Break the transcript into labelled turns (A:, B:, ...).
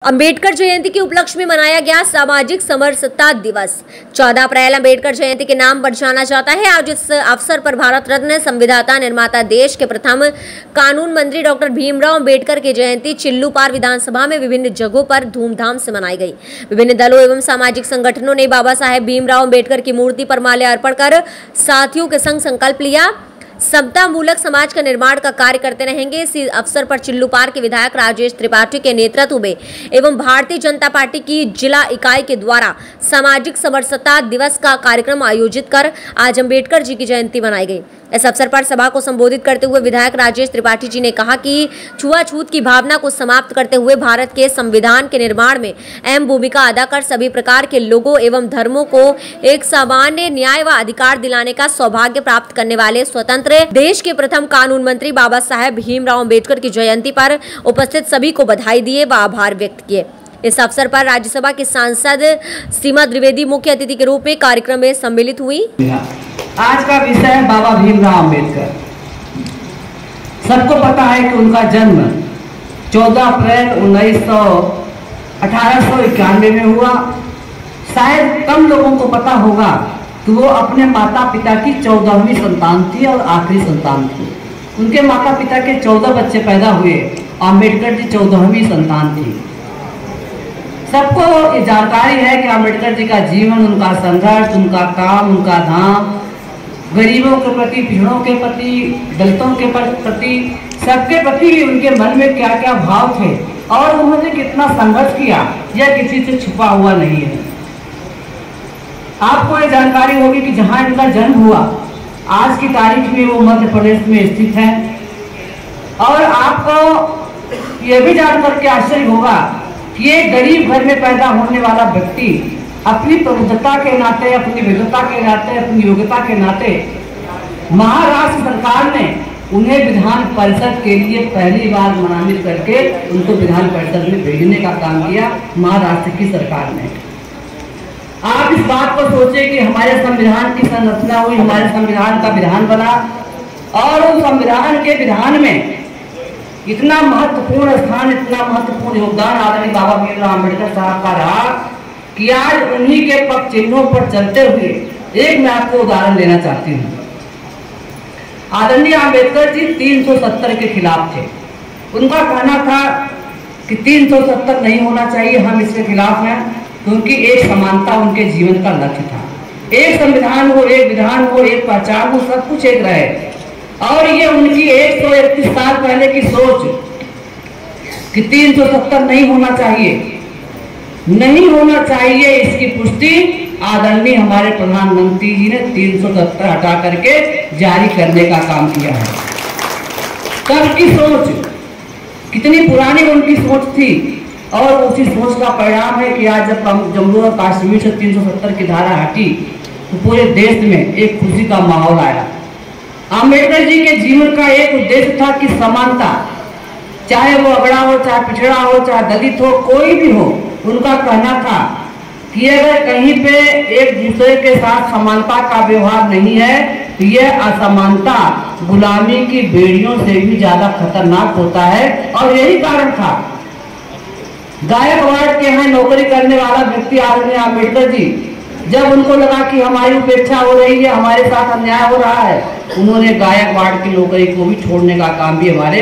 A: अंबेडकर जयंती के उपलक्ष्य में मनाया गया सामाजिक समरसता दिवस। 14 अप्रैल अंबेडकर जयंती के नाम पर जाना जाता है। आज इस अवसर पर भारत रत्न, संविधाता, निर्माता, देश के प्रथम कानून मंत्री डॉक्टर भीमराव अंबेडकर की जयंती चिल्लूपार विधानसभा में विभिन्न जगहों पर धूमधाम से मनाई गई। विभिन्न दलों एवं सामाजिक संगठनों ने बाबा साहेब भीमराव अंबेडकर की मूर्ति पर माल्या अर्पण कर साथियों के संग संकल्प लिया, समता मूलक समाज का निर्माण का कार्य करते रहेंगे। इस अवसर पर चिल्लूपार के विधायक राजेश त्रिपाठी के नेतृत्व में एवं भारतीय जनता पार्टी की जिला इकाई के द्वारा सामाजिक समरसता दिवस का कार्यक्रम आयोजित कर आज अंबेडकर जी की जयंती मनाई गई। इस अवसर पर सभा को संबोधित करते हुए विधायक राजेश त्रिपाठी जी ने कहा कि छुआछूत की भावना को समाप्त करते हुए भारत के संविधान के निर्माण में अहम भूमिका अदा कर सभी प्रकार के लोगों एवं धर्मों को एक सामान्य न्याय व अधिकार दिलाने का सौभाग्य प्राप्त करने वाले स्वतंत्र देश के प्रथम कानून मंत्री बाबा साहेब भीमराव अंबेडकर की जयंती पर उपस्थित सभी को बधाई दिए व आभार व्यक्त किए। इस अवसर पर राज्यसभा की सांसद सीमा द्विवेदी मुख्य अतिथि के रूप में कार्यक्रम में सम्मिलित हुई।
B: आज का विषय है बाबा भीमराव अंबेडकर। सबको पता है कि उनका जन्म 14 अप्रैल 1891 में हुआ। शायद कम लोगों को पता होगा कि वो अपने माता पिता की 14वीं संतान थी और आखिरी संतान थी। उनके माता पिता के 14 बच्चे पैदा हुए, अंबेडकर जी 14वीं संतान थी। सबको ये जानकारी है कि अंबेडकर जी का जीवन, उनका संघर्ष, उनका काम, उनका धाम, गरीबों के प्रति, पिछड़ों के प्रति, दलितों के प्रति, सबके प्रति उनके मन में क्या क्या भाव थे और उन्होंने कितना संघर्ष किया, यह किसी से छुपा हुआ नहीं है। आपको ये जानकारी होगी कि जहां इनका जन्म हुआ आज की तारीख में वो मध्य प्रदेश में स्थित है। और आपको ये भी जानकर के आश्चर्य होगा कि ये गरीब घर में पैदा होने वाला व्यक्ति अपनी प्रबुद्धता के नाते, अपनी विद्वता के नाते, अपनी योग्यता के नाते महाराष्ट्र सरकार ने उन्हें विधान परिषद के लिए पहली बार मनोनीत करके उनको विधान परिषद में भेजने का काम किया महाराष्ट्र की सरकार ने। आप इस बात को सोचे कि हमारे संविधान की संरचना हुई, हमारे संविधान का विधान बना और उस संविधान के विधान में इतना महत्वपूर्ण स्थान, इतना महत्वपूर्ण योगदान आदरणीय बाबा भीमराव अम्बेडकर साहब का रहा कि आज उन्हीं के पद चिन्हों पर चलते हुए एक मैं आपको उदाहरण देना चाहती हूँ। आदरणीय अम्बेडकर जी 370 के खिलाफ थे। उनका कहना था कि 370 नहीं होना चाहिए, हम इसके खिलाफ हैं, क्योंकि एक समानता उनके जीवन का लक्ष्य था। एक संविधान हो, एक विधान हो, एक पहचान हो, सब कुछ एक रहे। और ये उनकी 131 साल पहले की सोच कि 370 नहीं होना चाहिए, इसकी पुष्टि आदरणीय हमारे प्रधानमंत्री जी ने 370 हटा करके जारी करने का काम किया है। तब की सोच कितनी पुरानी उनकी सोच थी और उसी सोच का परिणाम है कि आज जब जम्मू और कश्मीर से 370 की धारा हटी तो पूरे देश में एक खुशी का माहौल आया। अंबेडकर जी के जीवन का एक उद्देश्य था कि समानता, चाहे वो अगड़ा हो, चाहे पिछड़ा हो, चाहे दलित हो, कोई भी हो, उनका कहना था कि अगर कहीं पे एक दूसरे के साथ समानता का व्यवहार नहीं है तो यह असमानता गुलामी की बेड़ियों से भी ज्यादा खतरनाक होता है। और यही कारण था गायकवाड़ के यहाँ नौकरी करने वाला व्यक्ति आदरणीय अम्बेडकर जी, जब उनको लगा कि हमारी उपेक्षा हो रही है, हमारे साथ अन्याय हो रहा है, उन्होंने गायकवाड़ की नौकरी को भी छोड़ने का काम भी इन्होंने